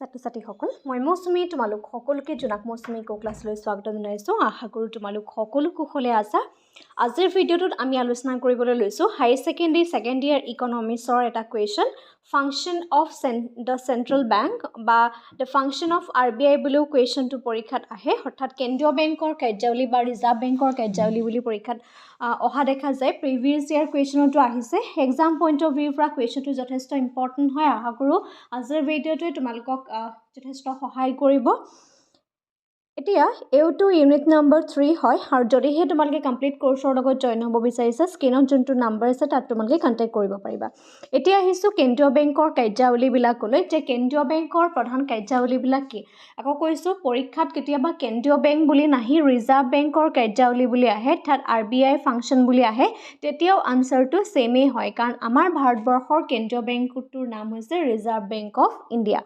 ছাত্ৰ-ছাত্ৰীসকল মই মৌচুমী তোমালোক সকলোকে জোনাক মৌচুমী ক্লাছলৈ স্বাগত জনাইছোঁ। আশা কৰোঁ তোমালোক সকলো কুশলে আছা। আজিৰ ভিডিঅ'টোত আমি আলোচনা কৰিবলৈ লৈছোঁ হায়াৰ ছেকেণ্ডেৰী ছেকেণ্ড ইয়াৰ ইকনমিক্সৰ এটা question function of the central bank বা দ্য ফাংচন অফ RBI বুলিও কুৱেশ্যনটো পৰীক্ষাত আহে, অৰ্থাৎ কেন্দ্ৰীয় বেংকৰ কাৰ্যাৱলী বা ৰিজাৰ্ভ বেংকৰ কাৰ্যাৱলী বুলি পৰীক্ষাত অহা দেখা যায়। প্ৰিভিয়াছ ইয়াৰ কুৱেশ্যনতো আহিছে। এক্সাম পইণ্ট অফ ভিউৰ পৰা কুৱেশ্যনটো যথেষ্ট ইম্পৰ্টেণ্ট হয়। আশা কৰোঁ আজিৰ ভিডিঅ'টোৱে তোমালোকক যথেষ্ট সহায় কৰিব। এতিয়া এইটো ইউনিট নম্বৰ 3 হয় আৰু যদিহে তোমালোকে কমপ্লিট কোৰ্চৰ লগত জইন হ'ব বিচাৰিছা স্ক্ৰীনত যোনটো নাম্বাৰ আছে তাত তোমালোকে কণ্টেক্ট কৰিব পাৰিবা। এতিয়া আহিছোঁ কেন্দ্ৰীয় বেংকৰ কাৰ্যাৱলীবিলাকলৈ যে কেন্দ্ৰীয় বেংকৰ প্ৰধান কাৰ্যাৱলীবিলাক কি। আকৌ কৈছোঁ পৰীক্ষাত কেতিয়াবা কেন্দ্ৰীয় বেংক বুলি নাহি ৰিজাৰ্ভ বেংকৰ কাৰ্যাৱলী বুলি আহে, অৰ্থাৎ RBI ফাংচন বুলি আহে, তেতিয়াও আনচাৰটো ছেমেই হয়, কাৰণ আমাৰ ভাৰতবৰ্ষৰ কেন্দ্ৰীয় বেংকটোৰ নাম হৈছে reserve bank of India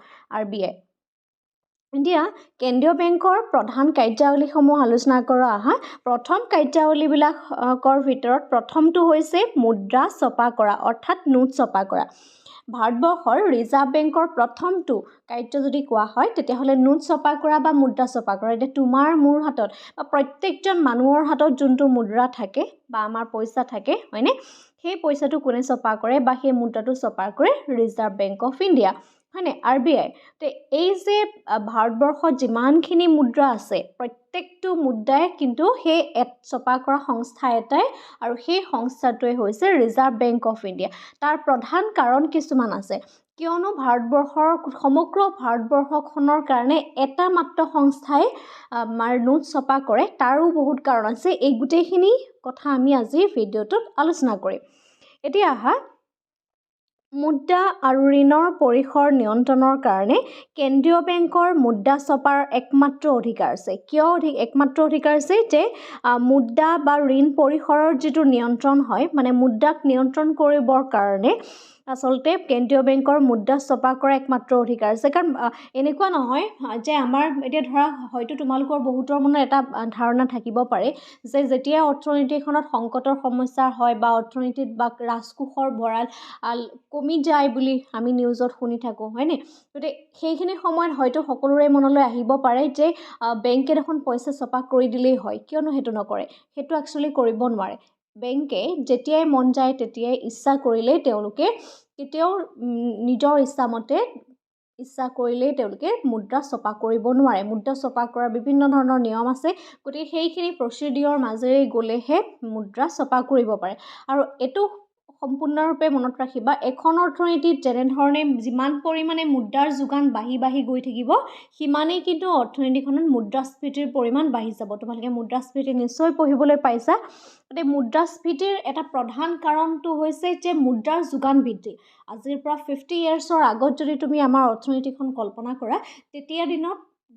RBI। এতিয়া কেন্দ্ৰীয় বেংকৰ প্ৰধান কাৰ্যাৱলীসমূহ আলোচনা কৰা আহা। প্ৰথম কাৰ্যাৱলীবিলাকৰ ভিতৰত প্ৰথমটো হৈছে মুদ্ৰা ছপা কৰা, অৰ্থাৎ নোট ছপা কৰা। ভাৰতবৰ্ষৰ ৰিজাৰ্ভ বেংকৰ প্ৰথমটো কাৰ্য যদি কোৱা হয় তেতিয়াহ'লে নোট ছপা কৰা বা মুদ্ৰা ছপা কৰা। এতিয়া তোমাৰ মোৰ হাতত বা প্ৰত্যেকজন মানুহৰ হাতত যোনটো মুদ্ৰা থাকে বা আমাৰ পইচা থাকে হয়নে, সেই পইচাটো কোনে ছপা কৰে বা সেই মুদ্ৰাটো ছপা কৰে ৰিজাৰ্ভ বেংক অফ ইণ্ডিয়া হয়নে, RBI। তো এই যে ভাৰতবৰ্ষত যিমানখিনি মুদ্ৰা আছে প্ৰত্যেকটো মুদ্ৰাই কিন্তু সেই ছপা কৰা সংস্থা এটাই আৰু সেই সংস্থাটোৱে হৈছে ৰিজাৰ্ভ বেংক অফ ইণ্ডিয়া। তাৰ প্ৰধান কাৰণ কিছুমান আছে, কিয়নো ভাৰতবৰ্ষৰ সমগ্ৰ ভাৰতবৰ্ষখনৰ কাৰণে এটা মাত্ৰ সংস্থাই আমাৰ নোট ছপা কৰে, তাৰো বহুত কাৰণ আছে। এই গোটেইখিনি কথা আমি আজি ভিডিঅ'টোত আলোচনা কৰিম। এতিয়া আহা, মুদ্ৰা আৰু ঋণৰ পৰিসৰ নিয়ন্ত্ৰণৰ কাৰণে কেন্দ্ৰীয় বেংকৰ মুদ্ৰা ছপাৰ একমাত্ৰ অধিকাৰ আছে। কিয় একমাত্ৰ অধিকাৰ আছে যে মুদ্ৰা বা ঋণ পৰিসৰৰ যিটো নিয়ন্ত্ৰণ হয়, মানে মুদ্ৰাক নিয়ন্ত্ৰণ কৰিবৰ কাৰণে আচলতে কেন্দ্ৰীয় বেংকৰ মুদ্ৰা ছপা কৰা একমাত্ৰ অধিকাৰ আছে। কাৰণ এনেকুৱা নহয় যে আমাৰ এতিয়া ধৰা হয়তো তোমালোকৰ বহুতৰ মনত এটা ধাৰণা থাকিব পাৰে যে যেতিয়া অৰ্থনীতিখনত সংকটৰ সমস্যা হয় বা অৰ্থনীতিত বা ৰাজকোষৰ ভঁৰাল কমি যায় বুলি আমি নিউজত শুনি থাকোঁ হয়নে। গতিকে সেইখিনি সময়ত হয়তো সকলোৰে মনলৈ আহিব পাৰে যে বেংকে দেখোন পইচা ছপা কৰি দিলেই হয়, কিয়নো সেইটো নকৰে। সেইটো একচুৱেলি কৰিব নোৱাৰে। বেংকে যেতিয়াই মন যায় তেতিয়াই ইচ্ছা কৰিলেই তেওঁলোকে কেতিয়াও নিজৰ ইচ্ছা কৰিলেই তেওঁলোকে মুদ্ৰা ছপা কৰিব নোৱাৰে। মুদ্ৰা ছপা কৰাৰ বিভিন্ন ধৰণৰ নিয়ম আছে, গতিকে সেইখিনি প্ৰচিডিঅ'ৰ মাজেৰে গ'লেহে মুদ্ৰা ছপা কৰিব পাৰে। আৰু এইটো সম্পূৰ্ণৰূপে মনত ৰাখিবা, এখন অৰ্থনীতিত যেনেধৰণে যিমান পৰিমাণে মুদ্ৰাৰ যোগান বাঢ়ি গৈ থাকিব সিমানেই কিন্তু অৰ্থনীতিখনত মুদ্ৰাস্ফীতিৰ পৰিমাণ বাঢ়ি যাব। তোমালোকে মুদ্ৰাস্ফীতি নিশ্চয় পঢ়িবলৈ পাইছা। গতিকে মুদ্ৰাস্ফীতিৰ এটা প্ৰধান কাৰণটো হৈছে যে মুদ্ৰাৰ যোগান বৃদ্ধি। আজিৰ পৰা 50 ইয়াৰ্ছৰ আগত যদি তুমি আমাৰ অৰ্থনীতিখন কল্পনা কৰা,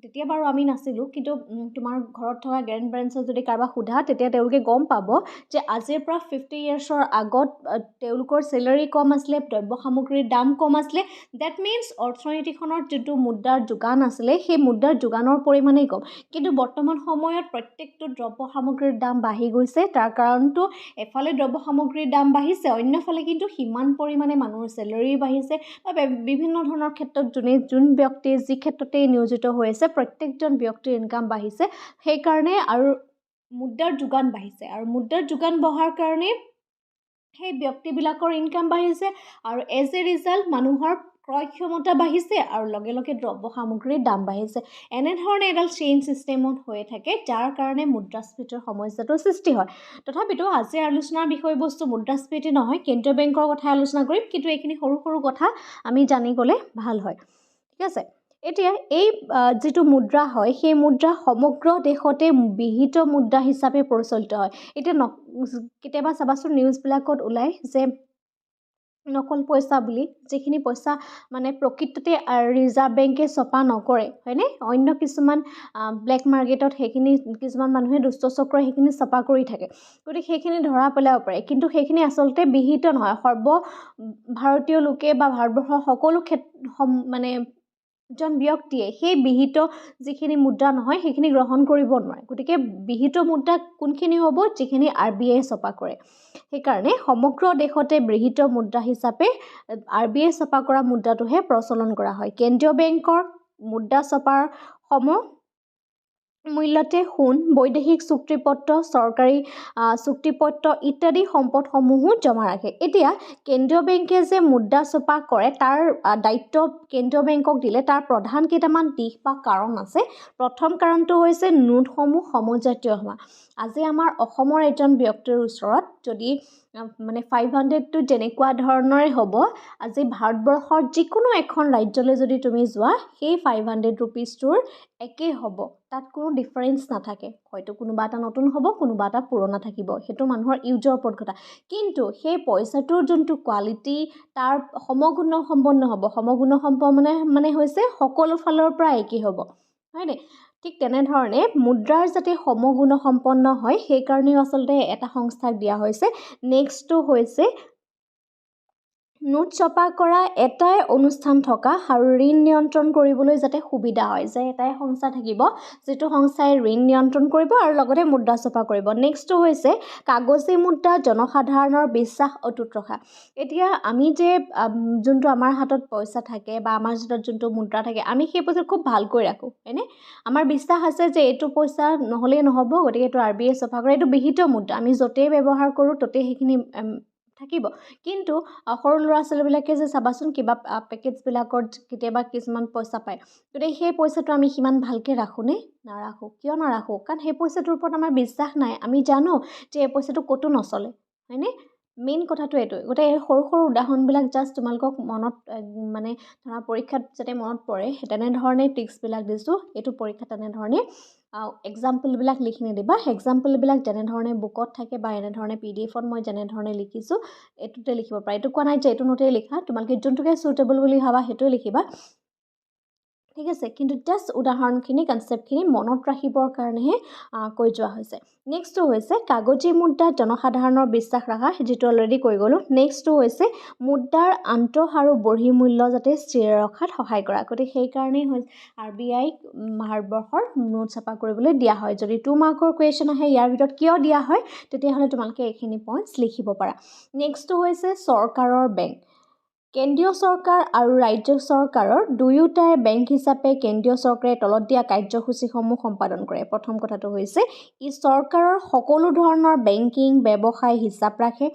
তেতিয়া বাৰু আমি নাছিলোঁ, কিন্তু তোমাৰ ঘৰত থকা গ্ৰেণ্ড পেৰেণ্টছক যদি কাৰোবাক সোধা তেতিয়া তেওঁলোকে গম পাব যে আজিৰ পৰা 50 ইয়াৰ্ছৰ আগত তেওঁলোকৰ চেলাৰী কম আছিলে, দ্ৰব্য সামগ্ৰীৰ দাম কম আছিলে। ডেট মিনছ অৰ্থনীতিখনৰ যিটো মুদ্ৰাৰ যোগান আছিলে সেই মুদ্ৰাৰ যোগানৰ পৰিমাণেই কম। কিন্তু বৰ্তমান সময়ত প্ৰত্যেকটো দ্ৰব্য সামগ্ৰীৰ দাম বাঢ়ি গৈছে। তাৰ কাৰণটো এফালে দ্ৰব্য সামগ্ৰীৰ দাম বাঢ়িছে, অন্যফালে কিন্তু সিমান পৰিমাণে মানুহৰ চেলাৰী বাঢ়িছে বা বিভিন্ন ধৰণৰ ক্ষেত্ৰত যোন ব্যক্তি যি ক্ষেত্ৰতেই নিয়োজিত হৈ আছে প্ৰত্যেকজন ব্যক্তিৰ ইনকাম বাঢ়িছে। সেইকাৰণে আৰু মুদ্ৰাৰ যোগান বাঢ়িছে, আৰু মুদ্ৰাৰ যোগান বঢ়াৰ কাৰণে সেই ব্যক্তিবিলাকৰ ইনকাম বাঢ়িছে আৰু এজ এ ৰিজাল্ট মানুহৰ ক্ৰয় ক্ষমতা বাঢ়িছে আৰু লগে লগে দ্ৰব্য সামগ্ৰীৰ দাম বাঢ়িছে। এনেধৰণে এডাল চেইন ছিষ্টেমত হৈ থাকে, যাৰ কাৰণে মুদ্ৰাস্ফীতিৰ সমস্যাটোৰ সৃষ্টি হয়। তথাপিতো আজিৰ আলোচনাৰ বিষয়বস্তু মুদ্ৰাস্ফীতি নহয়, কেন্দ্ৰীয় বেংকৰ কথা আলোচনা কৰিম, কিন্তু এইখিনি সৰু সৰু কথা আমি জানি গ'লে ভাল হয়। ঠিক আছে। এতিয়া এই যিটো মুদ্ৰা হয় সেই মুদ্ৰা সমগ্ৰ দেশতে বিহিত মুদ্ৰা হিচাপে প্ৰচলিত হয়। এতিয়া কেতিয়াবা চাবাচোন নিউজবিলাকত ওলায় যে নকল পইচা বুলি, যিখিনি পইচা মানে প্ৰকৃততে ৰিজাৰ্ভ বেংকে ছপা নকৰে হয়নে, অন্য কিছুমান ব্লেক মাৰ্কেটত সেইখিনি কিছুমান মানুহে দুষ্ট চক্ৰই সেইখিনি ছপা কৰি থাকে। গতিকে সেইখিনি ধৰা পেলাব পাৰে, কিন্তু সেইখিনি আচলতে বিহিত নহয়। ভাৰতীয় লোকে বা ভাৰতবৰ্ষৰ সকলো মানে জন ব্যক্তিয়ে সেই বিহিত যিখিনি মুদ্ৰা নহয় সেইখিনি গ্ৰহণ কৰিব নোৱাৰে। গতিকে বিহিত মুদ্ৰা কোনখিনি হ'ব, যিখিনি RBI ছপা কৰে। সেইকাৰণে সমগ্ৰ দেশতে বিহিত মুদ্ৰা হিচাপে RBI ছপা কৰা মুদ্ৰাটোহে প্ৰচলন কৰা হয়। কেন্দ্ৰীয় বেংকৰ মুদ্ৰা ছপাৰ মূল্যতে সোণ, বৈদেশিক চুক্তিপত্ৰ, চৰকাৰী চুক্তিপত্ৰ ইত্যাদি সম্পদসমূহো জমা ৰাখে। এতিয়া কেন্দ্ৰীয় বেংকে যে মুদ্ৰা ছপা কৰে তাৰ দায়িত্ব কেন্দ্ৰীয় বেংকক দিলে তাৰ প্ৰধান কেইটামান দিশ বা কাৰণ আছে। প্ৰথম কাৰণটো হৈছে নোটসমূহ সমজাতীয় হোৱা। আজি আমাৰ অসমৰ এজন ব্যক্তিৰ ওচৰত যদি মানে 500টো যেনেকুৱা ধৰণৰে হ'ব, আজি ভাৰতবৰ্ষৰ যিকোনো এখন ৰাজ্যলৈ যদি তুমি যোৱা সেই 500 ৰুপিজটোৰ একেই হ'ব, তাত কোনো ডিফাৰেঞ্চ নাথাকে। হয়তো কোনোবা এটা নতুন হ'ব, কোনোবা এটা পুৰণা থাকিব, সেইটো মানুহৰ ইউজৰ ওপৰত কথা। কিন্তু সেই পইচাটোৰ যোনটো কোৱালিটি তাৰ সমগুণ সম্পন্ন হ'ব। সমগুণ সম্পন্ন মানে হৈছে সকলো ফালৰ পৰা একেই হ'ব, হয়নে? ঠিক তেনেধৰণে মুদ্ৰাৰ যাতে সমগুণ সম্পন্ন হয় সেইকাৰণেও আচলতে এটা সংস্থাক দিয়া হৈছে। নেক্সটটো হৈছে নোট ছপা কৰা এটাই অনুষ্ঠান থকা আৰু ঋণ নিয়ন্ত্ৰণ কৰিবলৈ যাতে সুবিধা হয়, যে এটাই সংস্থা থাকিব যিটো সংস্থাই ঋণ নিয়ন্ত্ৰণ কৰিব আৰু লগতে মুদ্ৰা ছপা কৰিব। নেক্সটটো হৈছে কাগজী মুদ্ৰা জনসাধাৰণৰ বিশ্বাস অটুট ৰখা। এতিয়া আমি যে যোনটো আমাৰ হাতত পইচা থাকে বা আমাৰ হাতত যোনটো মুদ্ৰা থাকে আমি সেই পইচা খুব ভালকৈ ৰাখোঁ, হয়নে? আমাৰ বিশ্বাস আছে যে এইটো পইচা নহ'লেই নহ'ব, গতিকে এইটো RBI ছপা কৰে। এইটো বিহিত মুদ্ৰা, আমি য'তেই ব্যৱহাৰ কৰোঁ ত'তেই সেইখিনি থাকিব। কিন্তু সৰু ল'ৰা ছোৱালীবিলাকে যে চাবাচোন কিবা পেকেটছবিলাকত কেতিয়াবা কিছুমান পইচা পায়, গতিকে সেই পইচাটো আমি সিমান ভালকৈ ৰাখোঁনে? নাৰাখোঁ। কিয় নাৰাখোঁ? কাৰণ সেই পইচাটোৰ ওপৰত আমাৰ বিশ্বাস নাই। আমি জানো যে এই পইচাটো ক'তো নচলে, হয়নে? মেইন কথাটো এইটোৱে। গতিকে এই সৰু সৰু উদাহৰণবিলাক জাষ্ট তোমালোকক মনত মানে ধৰা পৰীক্ষাত যাতে মনত পৰে তেনেধৰণে ট্ৰিক্সবিলাক দিছোঁ। এইটো পৰীক্ষাত তেনেধৰণে এক্সাম্পলবিলাক লিখি নিদিবা। এক্সাম্পলবিলাক যেনেধৰণে বুকত থাকে বা এনেধৰণে PDF-ত মই যেনেধৰণে লিখিছোঁ এইটোতে লিখিব পাৰা। এইটো কোৱা নাই যে এইটো নোটেই লিখা, তোমালোকে যোনটোকে চুইটেবল বুলি ভাবা সেইটোৱে লিখিবা, ঠিক আছে? কিন্তু জাষ্ট উদাহৰণখিনি কনচেপ্টখিনি মনত ৰাখিবৰ কাৰণেহে কৈ যোৱা হৈছে। নেক্সটটো হৈছে কাগজী মুদ্ৰা জনসাধাৰণৰ বিশ্বাস ৰখা, যিটো অলৰেডি কৈ গ'লোঁ। নেক্সটটো হৈছে মুদ্ৰাৰ আন্তঃ আৰু বৰ্হি মূল্য যাতে স্থিৰ ৰখাত সহায় কৰা। গতিকে সেইকাৰণেই RBI ভাৰতবৰ্ষৰ নোট ছপা কৰিবলৈ দিয়া হয়। যদি 2 মাৰ্কৰ কুৱেশ্যন আহে ইয়াৰ ভিতৰত কিয় দিয়া হয় তেতিয়াহ'লে তোমালোকে এইখিনি পইণ্টছ লিখিব পাৰা। নেক্সটটো হৈছে চৰকাৰৰ বেংক। কেন্দ্ৰীয় চৰকাৰ আৰু ৰাজ্য চৰকাৰৰ দুয়োটাই বেংক হিচাপে কেন্দ্ৰীয় চৰকাৰে তলত দিয়া কাৰ্যসূচীসমূহ সম্পাদন কৰে। প্ৰথম কথাটো হৈছে ই চৰকাৰৰ সকলো ধৰণৰ বেংকিং ব্যৱসায় হিচাপ ৰাখে।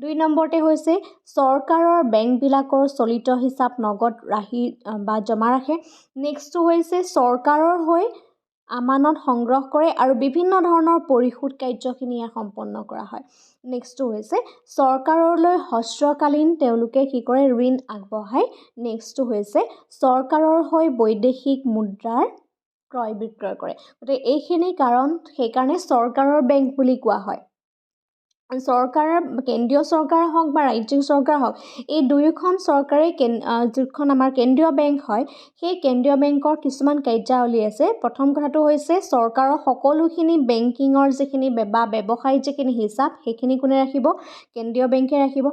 2 নম্বৰতে হৈছে চৰকাৰৰ বেংকবিলাকৰ চলিত হিচাপ নগদ ৰাখি বা জমা ৰাখে। নেক্সটটো হৈছে চৰকাৰৰ হৈ আমানত সংগ্ৰহ কৰে আৰু বিভিন্ন ধৰণৰ পৰিশোধ কাৰ্যখিনি ইয়াত সম্পন্ন কৰা হয়। নেক্সটটো হৈছে চৰকাৰলৈ হ্ৰস্বকালীন তেওঁলোকে কি কৰে? ঋণ আগবঢ়ায়। নেক্সটটো হৈছে চৰকাৰৰ হৈ বৈদেশিক মুদ্ৰাৰ ক্ৰয় বিক্ৰয় কৰে। গতিকে এইখিনি কাৰণ, সেইকাৰণে চৰকাৰৰ বেংক বুলি কোৱা হয়। চৰকাৰৰ কেন্দ্ৰীয় চৰকাৰ হওক বা ৰাজ্যিক চৰকাৰ হওক, এই দুয়োখন চৰকাৰে যিখন আমাৰ কেন্দ্ৰীয় বেংক হয় সেই কেন্দ্ৰীয় বেংকৰ কিছুমান কাৰ্যাৱলী আছে। প্ৰথম কথাটো হৈছে চৰকাৰৰ সকলোখিনি বেংকিঙৰ যিখিনি বা ব্যৱসায়িক যিখিনি হিচাপ সেইখিনি কোনে ৰাখিব? কেন্দ্ৰীয় বেংকে ৰাখিব।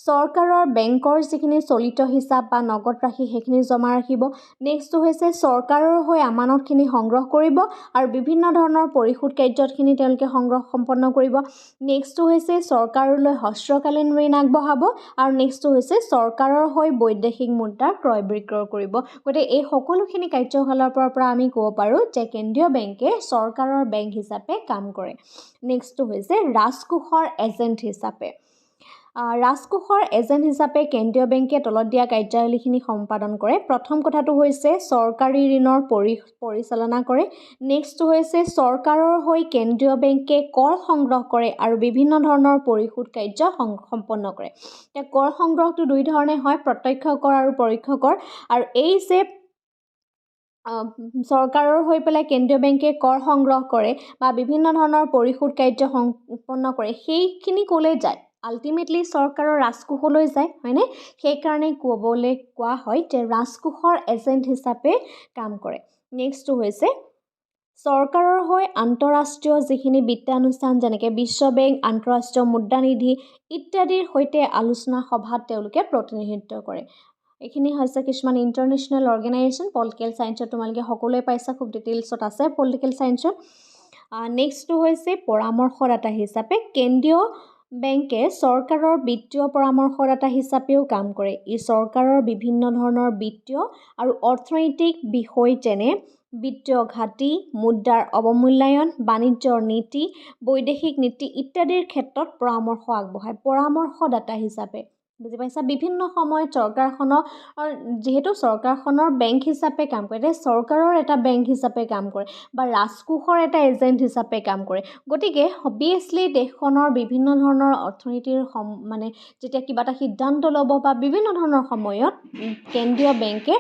চৰকাৰৰ বেংকৰ যিখিনি চলিত হিচাপ বা নগদ ৰাখি সেইখিনি জমা ৰাখিব। নেক্সটটো হৈছে চৰকাৰৰ হৈ আমানতখিনি সংগ্ৰহ কৰিব আৰু বিভিন্ন ধৰণৰ পৰিশোধ কাৰ্যখিনি তেওঁলোকে সম্পন্ন কৰিব। নেক্সটটো হৈছে চৰকাৰলৈ হ্ৰস্বকালীন ঋণ আগবঢ়াব আৰু নেক্সটটো হৈছে চৰকাৰৰ হৈ বৈদেশিক মুদ্ৰা ক্ৰয় বিক্ৰয় কৰিব। গতিকে এই সকলোখিনি কাৰ্যকলাপৰ পৰা আমি ক'ব পাৰোঁ যে কেন্দ্ৰীয় বেংকে চৰকাৰৰ বেংক হিচাপে কাম কৰে। নেক্সটটো হৈছে ৰাজকোষৰ এজেণ্ট হিচাপে। ৰাজকোষৰ এজেণ্ট হিচাপে কেন্দ্ৰীয় বেংকে তলত দিয়া কাৰ্যাৱলীখিনি সম্পাদন কৰে। প্ৰথম কথাটো হৈছে চৰকাৰী ঋণৰ পৰিচালনা কৰে। নেক্সটটো হৈছে চৰকাৰৰ হৈ কেন্দ্ৰীয় বেংকে কৰ সংগ্ৰহ কৰে আৰু বিভিন্ন ধৰণৰ পৰিশোধ কাৰ্য সম্পন্ন কৰে। এতিয়া কৰ সংগ্ৰহটো 2 ধৰণে হয়, প্ৰত্যক্ষ কৰ আৰু পৰোক্ষ কৰ। আৰু এই যে চৰকাৰৰ হৈ পেলাই কেন্দ্ৰীয় বেংকে কৰ সংগ্ৰহ কৰে বা বিভিন্ন ধৰণৰ পৰিশোধ কাৰ্য সম্পন্ন কৰে সেইখিনি ক'লৈ যায়? আল্টিমেটলি চৰকাৰৰ ৰাজকোষলৈ যায়, হয়নে? সেইকাৰণে ক'বলৈ কোৱা হয় যে ৰাজকোষৰ এজেণ্ট হিচাপে কাম কৰে। নেক্সটটো হৈছে চৰকাৰৰ হৈ আন্তঃৰাষ্ট্ৰীয় যিখিনি বিত্তানুষ্ঠান যেনেকৈ বিশ্ব বেংক, আন্তঃৰাষ্ট্ৰীয় মুদ্ৰা নিধি ইত্যাদিৰ সৈতে আলোচনা সভাত তেওঁলোকে প্ৰতিনিধিত্ব কৰে। এইখিনি হৈছে কিছুমান ইণ্টাৰনেশ্যনেল অৰ্গেনাইজেশ্যন। পলিটিকেল ছায়েন্সত তোমালোকে সকলোৱে পাইছা, খুব ডিটেইলছত আছে পলিটিকেল ছায়েন্সত। নেক্সটটো হৈছে পৰামৰ্শদাতা হিচাপে কেন্দ্ৰীয় বেংকে চৰকাৰৰ বিত্তীয় পৰামৰ্শদাতা হিচাপেও কাম কৰে। ই চৰকাৰৰ বিভিন্ন ধৰণৰ বিত্তীয় আৰু অৰ্থনৈতিক বিষয় যেনে বিত্তীয় ঘাটি, মুদ্ৰাৰ অৱমূল্যায়ন, বাণিজ্যৰ নীতি, বৈদেশিক নীতি ইত্যাদিৰ ক্ষেত্ৰত পৰামৰ্শ আগবঢ়ায়। পৰামৰ্শদাতা হিচাপে বুজি পাইছা? বিভিন্ন সময়ত চৰকাৰখনৰ যিহেতু চৰকাৰখনৰ বেংক হিচাপে কাম কৰে, এতিয়া চৰকাৰৰ এটা বেংক হিচাপে কাম কৰে বা ৰাজকোষৰ এটা এজেণ্ট হিচাপে কাম কৰে। গতিকে অবভিয়াছলি দেশখনৰ বিভিন্ন ধৰণৰ অৰ্থনীতিৰ মানে যেতিয়া কিবা এটা সিদ্ধান্ত ল'ব বা বিভিন্ন ধৰণৰ সময়ত কেন্দ্ৰীয় বেংকে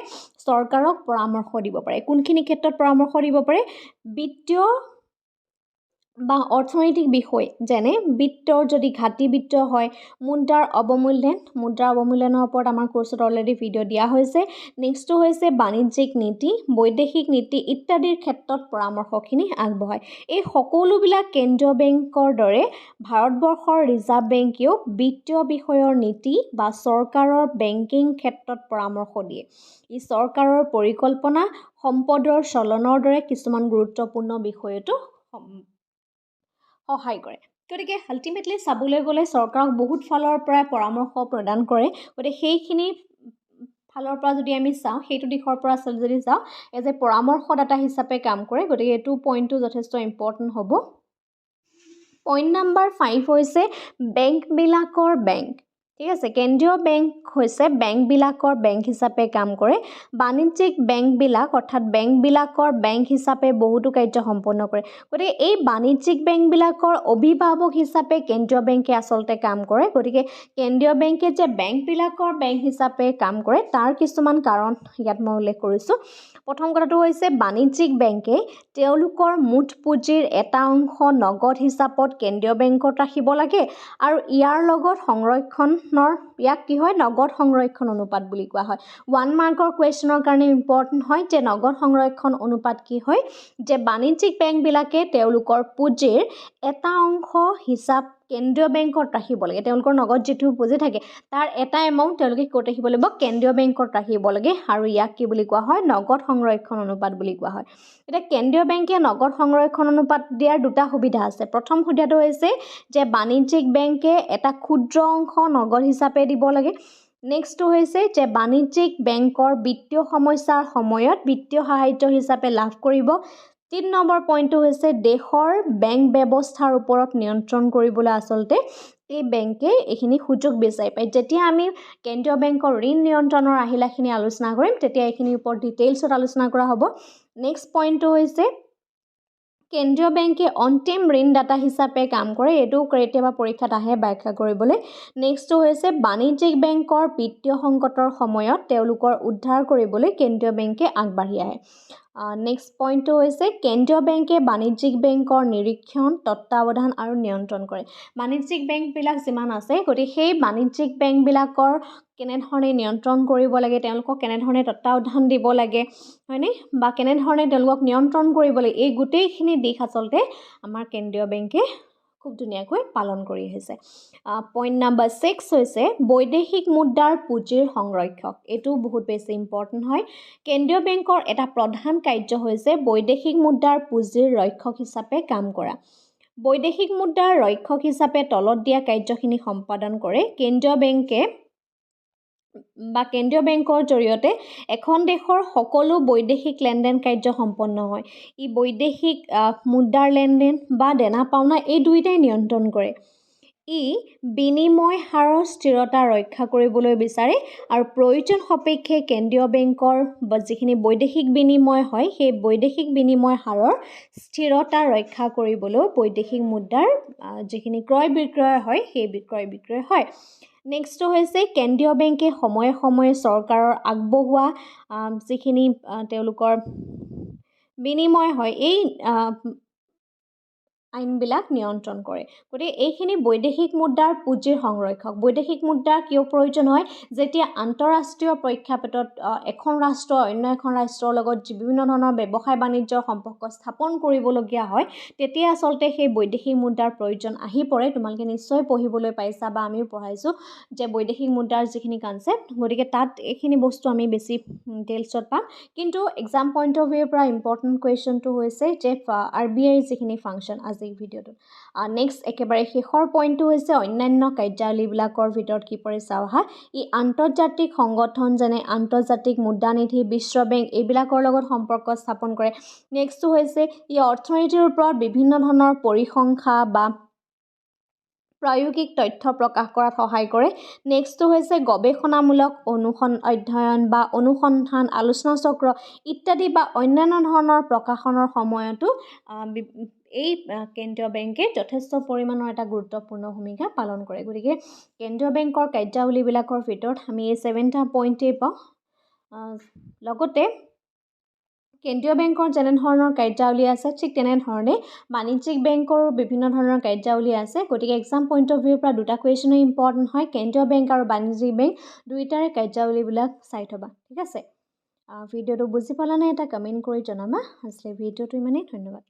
চৰকাৰক পৰামৰ্শ দিব পাৰে। কোনখিনি ক্ষেত্ৰত পৰামৰ্শ দিব পাৰে? বিত্তীয় বা অৰ্থনৈতিক বিষয় যেনে বিত্তৰ যদি ঘাটি বিত্ত হয়, মুদ্ৰাৰ অৱমূল্যায়নৰ ওপৰত আমাৰ কোৰ্চত অলৰেডি ভিডিঅ' দিয়া হৈছে। নেক্সটটো হৈছে বাণিজ্যিক নীতি, বৈদেশিক নীতি ইত্যাদিৰ ক্ষেত্ৰত পৰামৰ্শখিনি আগবঢ়ায়। এই সকলোবিলাক কেন্দ্ৰীয় বেংকৰ দৰে ভাৰতবৰ্ষৰ ৰিজাৰ্ভ বেংকেও বিত্তীয় বিষয়ৰ নীতি বা চৰকাৰৰ বেংকিং ক্ষেত্ৰত পৰামৰ্শ দিয়ে। ই চৰকাৰৰ পৰিকল্পনা, সম্পদৰ চলনৰ দৰে কিছুমান গুৰুত্বপূৰ্ণ বিষয়তো সহায় কৰে। গতিকে আল্টিমেটলি চাবলৈ গ'লে চৰকাৰক বহুত ফালৰ পৰাই পৰামৰ্শ প্ৰদান কৰে। গতিকে সেইখিনি ফালৰ পৰা যদি আমি চাওঁ, সেইটো দিশৰ পৰা যদি চাওঁ, এজ এ পৰামৰ্শদাতা হিচাপে কাম কৰে। গতিকে এইটো পইণ্টটো যথেষ্ট ইম্পৰ্টেণ্ট হ'ব। পইণ্ট নম্বৰ 5 হৈছে বেংকবিলাকৰ বেংক। ঠিক আছে, কেন্দ্ৰীয় বেংক হৈছে বেংকবিলাকৰ বেংক হিচাপে কাম কৰে। বাণিজ্যিক বেংকবিলাক অৰ্থাৎ বেংকবিলাকৰ বেংক হিচাপে বহুতো কাৰ্য সম্পন্ন কৰে। গতিকে এই বাণিজ্যিক বেংকবিলাকৰ অভিভাৱক হিচাপে কেন্দ্ৰীয় বেংকে আচলতে কাম কৰে। গতিকে কেন্দ্ৰীয় বেংকে যে বেংকবিলাকৰ বেংক হিচাপে কাম কৰে তাৰ কিছুমান কাৰণ ইয়াত মই উল্লেখ কৰিছোঁ। প্ৰথম কথাটো হৈছে বাণিজ্যিক বেংকে তেওঁলোকৰ মুঠ পুঁজিৰ এটা অংশ নগদ হিচাপত কেন্দ্ৰীয় বেংকত ৰাখিব লাগে আৰু ইয়াৰ লগত ইয়াক কি হয়? নগদ সংৰক্ষণ অনুপাত বুলি কোৱা হয়। 1 মাৰ্কৰ কুৱেশ্যনৰ কাৰণে ইম্পৰ্টেণ্ট হয় যে নগদ সংৰক্ষণ অনুপাত কি হয়? যে বাণিজ্যিক বেংকবিলাকে তেওঁলোকৰ পুঁজিৰ এটা অংশ হিচাপ কেন্দ্ৰীয় বেংকত ৰাখিব লাগে। তেওঁলোকৰ নগদ যিটো পুঁজি থাকে তাৰ এটা এমাউণ্ট তেওঁলোকে ক'ত ৰাখিব লাগিব? কেন্দ্ৰীয় বেংকত ৰাখিব লাগে আৰু ইয়াক কি বুলি কোৱা হয়? নগদ সংৰক্ষণ অনুপাত বুলি কোৱা হয়। এতিয়া কেন্দ্ৰীয় বেংকে নগদ সংৰক্ষণ অনুপাত দিয়াৰ দুটা সুবিধা আছে। প্ৰথম সুবিধাটো হৈছে যে বাণিজ্যিক বেংকে এটা ক্ষুদ্ৰ অংশ নগদ হিচাপে দিব লাগে। নেক্সটটো হৈছে যে বাণিজ্যিক বেংকৰ বিত্তীয় সমস্যাৰ সময়ত বিত্তীয় সাহায্য হিচাপে লাভ কৰিব। 3 নম্বৰ পইণ্টটো হৈছে দেশৰ বেংক ব্যৱস্থাৰ ওপৰত নিয়ন্ত্ৰণ কৰিবলৈ আচলতে এই বেংকে এইখিনি সুযোগ বিচাৰি পায়। যেতিয়া আমি কেন্দ্ৰীয় বেংকৰ ঋণ নিয়ন্ত্ৰণৰ আহিলাখিনি আলোচনা কৰিম তেতিয়া এইখিনিৰ ওপৰত ডিটেইলছত আলোচনা কৰা হ'ব। নেক্সট পইণ্টটো হৈছে কেন্দ্ৰীয় বেংকে অন্তিম ঋণদাতা হিচাপে কাম কৰে। এইটো কেতিয়াবা পৰীক্ষাত আহে ব্যাখ্যা কৰিবলৈ। নেক্সটটো হৈছে বাণিজ্যিক বেংকৰ বিত্তীয় সংকটৰ সময়ত তেওঁলোকৰ উদ্ধাৰ কৰিবলৈ কেন্দ্ৰীয় বেংকে আগবাঢ়ি আহে। নেক্সট পইণ্টটো হৈছে কেন্দ্ৰীয় বেংকে বাণিজ্যিক বেংকৰ নিৰীক্ষণ, তত্ত্বাৱধান আৰু নিয়ন্ত্ৰণ কৰে। বাণিজ্যিক বেংকবিলাক যিমান আছে গতিকে সেই বাণিজ্যিক বেংকবিলাকৰ কেনেধৰণে নিয়ন্ত্ৰণ কৰিব লাগে, তেওঁলোকক কেনেধৰণে তত্ত্বাৱধান দিব লাগে, হয়নে? বা কেনেধৰণে তেওঁলোকক নিয়ন্ত্ৰণ কৰিব লাগে, এই গোটেইখিনি দিশ আচলতে আমাৰ কেন্দ্ৰীয় বেংকে খুব ধুনীয়াকৈ পালন কৰি আহিছে। পইণ্ট নম্বৰ 6 হৈছে বৈদেশিক মুদ্ৰাৰ পুঁজিৰ সংৰক্ষক। এইটো বহুত বেছি ইম্পৰ্টেণ্ট হয়। কেন্দ্ৰীয় বেংকৰ এটা প্ৰধান কাৰ্য হৈছে বৈদেশিক মুদ্ৰাৰ পুঁজিৰ ৰক্ষক হিচাপে কাম কৰা। বৈদেশিক মুদ্ৰাৰ ৰক্ষক হিচাপে তলত দিয়া কাৰ্যখিনি সম্পাদন কৰে। কেন্দ্ৰীয় বেংকৰ জৰিয়তে এখন দেশৰ সকলো বৈদেশিক লেনদেন কাৰ্য সম্পন্ন হয়। ই বৈদেশিক মুদ্ৰাৰ লেনদেন বা দেনা পাওনা এই দুয়োটাই নিয়ন্ত্ৰণ কৰে। ই বিনিময় হাৰৰ স্থিৰতা ৰক্ষা কৰিবলৈ বিচাৰে আৰু প্ৰয়োজন সাপেক্ষে কেন্দ্ৰীয় বেংকৰ যিখিনি বৈদেশিক বিনিময় হয় সেই বৈদেশিক বিনিময় হাৰৰ স্থিৰতা ৰক্ষা কৰিবলৈ বৈদেশিক মুদ্ৰাৰ যিখিনি ক্ৰয় বিক্ৰয় হয় সেই ক্ৰয় বিক্ৰয় হয়। নেক্সটটো হৈছে কেন্দ্ৰীয় বেংকে সময়ে সময়ে চৰকাৰৰ আগবঢ়োৱা যিখিনি তেওঁলোকৰ বিনিময় হয় এই আইনবিলাক নিয়ন্ত্ৰণ কৰে। গতিকে এইখিনি বৈদেশিক মুদ্ৰাৰ পুঁজিৰ সংৰক্ষক। বৈদেশিক মুদ্ৰা কিয় প্ৰয়োজন হয়? যেতিয়া আন্তঃৰাষ্ট্ৰীয় প্ৰেক্ষাপটত এখন ৰাষ্ট্ৰ অন্য এখন ৰাষ্ট্ৰৰ লগত বিভিন্ন ধৰণৰ ব্যৱসায় বাণিজ্যৰ সম্পৰ্ক স্থাপন কৰিবলগীয়া হয় তেতিয়া আচলতে সেই বৈদেশিক মুদ্ৰাৰ প্ৰয়োজন আহি পৰে। তোমালোকে নিশ্চয় পঢ়িবলৈ পাইছা বা আমিও পঢ়াইছোঁ যে বৈদেশিক মুদ্ৰাৰ যিখিনি কনচেপ্ট, গতিকে তাত এইখিনি বস্তু আমি বেছি ডিটেইলছত পাম। কিন্তু এক্সাম পইণ্ট অফ ভিউৰ পৰা ইম্পৰ্টেণ্ট কুৱেশ্যনটো হৈছে যে RBI যিখিনি ফাংচন, আজি আজিৰ ভিডিঅ'টোত নেক্সট একেবাৰে শেষৰ পইণ্টটো হৈছে অন্যান্য কাৰ্যাৱলীবিলাকৰ ভিতৰত কি পৰে চাওঁ আহা ই আন্তৰ্জাতিক সংগঠন যেনে আন্তৰ্জাতিক মুদ্ৰানিধি বিশ্ব বেংক এইবিলাকৰ লগত সম্পৰ্ক স্থাপন কৰে নেক্সটটো হৈছে ই অৰ্থনীতিৰ ওপৰত বিভিন্ন ধৰণৰ পৰিসংখ্যা বা প্ৰায়োগিক তথ্য প্ৰকাশ কৰাত সহায় কৰে নেক্সটটো হৈছে গৱেষণামূলক অধ্যয়ন বা অনুসন্ধান আলোচনা চক্ৰ ইত্যাদি বা অন্যান্য ধৰণৰ প্ৰকাশনৰ সময়তো এই কেন্দ্ৰীয় বেংকে যথেষ্ট পৰিমাণৰ এটা গুৰুত্বপূৰ্ণ ভূমিকা পালন কৰে গতিকে কেন্দ্ৰীয় বেংকৰ কাৰ্যাৱলীবিলাকৰ ভিতৰত আমি এই 7টা পইণ্টেই পাওঁ লগতে কেন্দ্ৰীয় বেংকৰ যেনেধৰণৰ কাৰ্যাৱলী আছে ঠিক তেনেধৰণে বাণিজ্যিক বেংকৰো বিভিন্ন ধৰণৰ কাৰ্যাৱলী আছে গতিকে এক্সাম পইণ্ট অফ ভিউৰ পৰা দুটা কুৱেশ্যনো ইম্পৰ্টেণ্ট হয় কেন্দ্ৰীয় বেংক আৰু বাণিজ্যিক বেংক দুইটাৰে কাৰ্যাৱলীবিলাক চাই থ'বা ঠিক আছে ভিডিঅ'টো বুজি পালানে এটা কমেণ্ট কৰি জনাবা আজিলৈ ভিডিঅ'টো ইমানেই ধন্যবাদ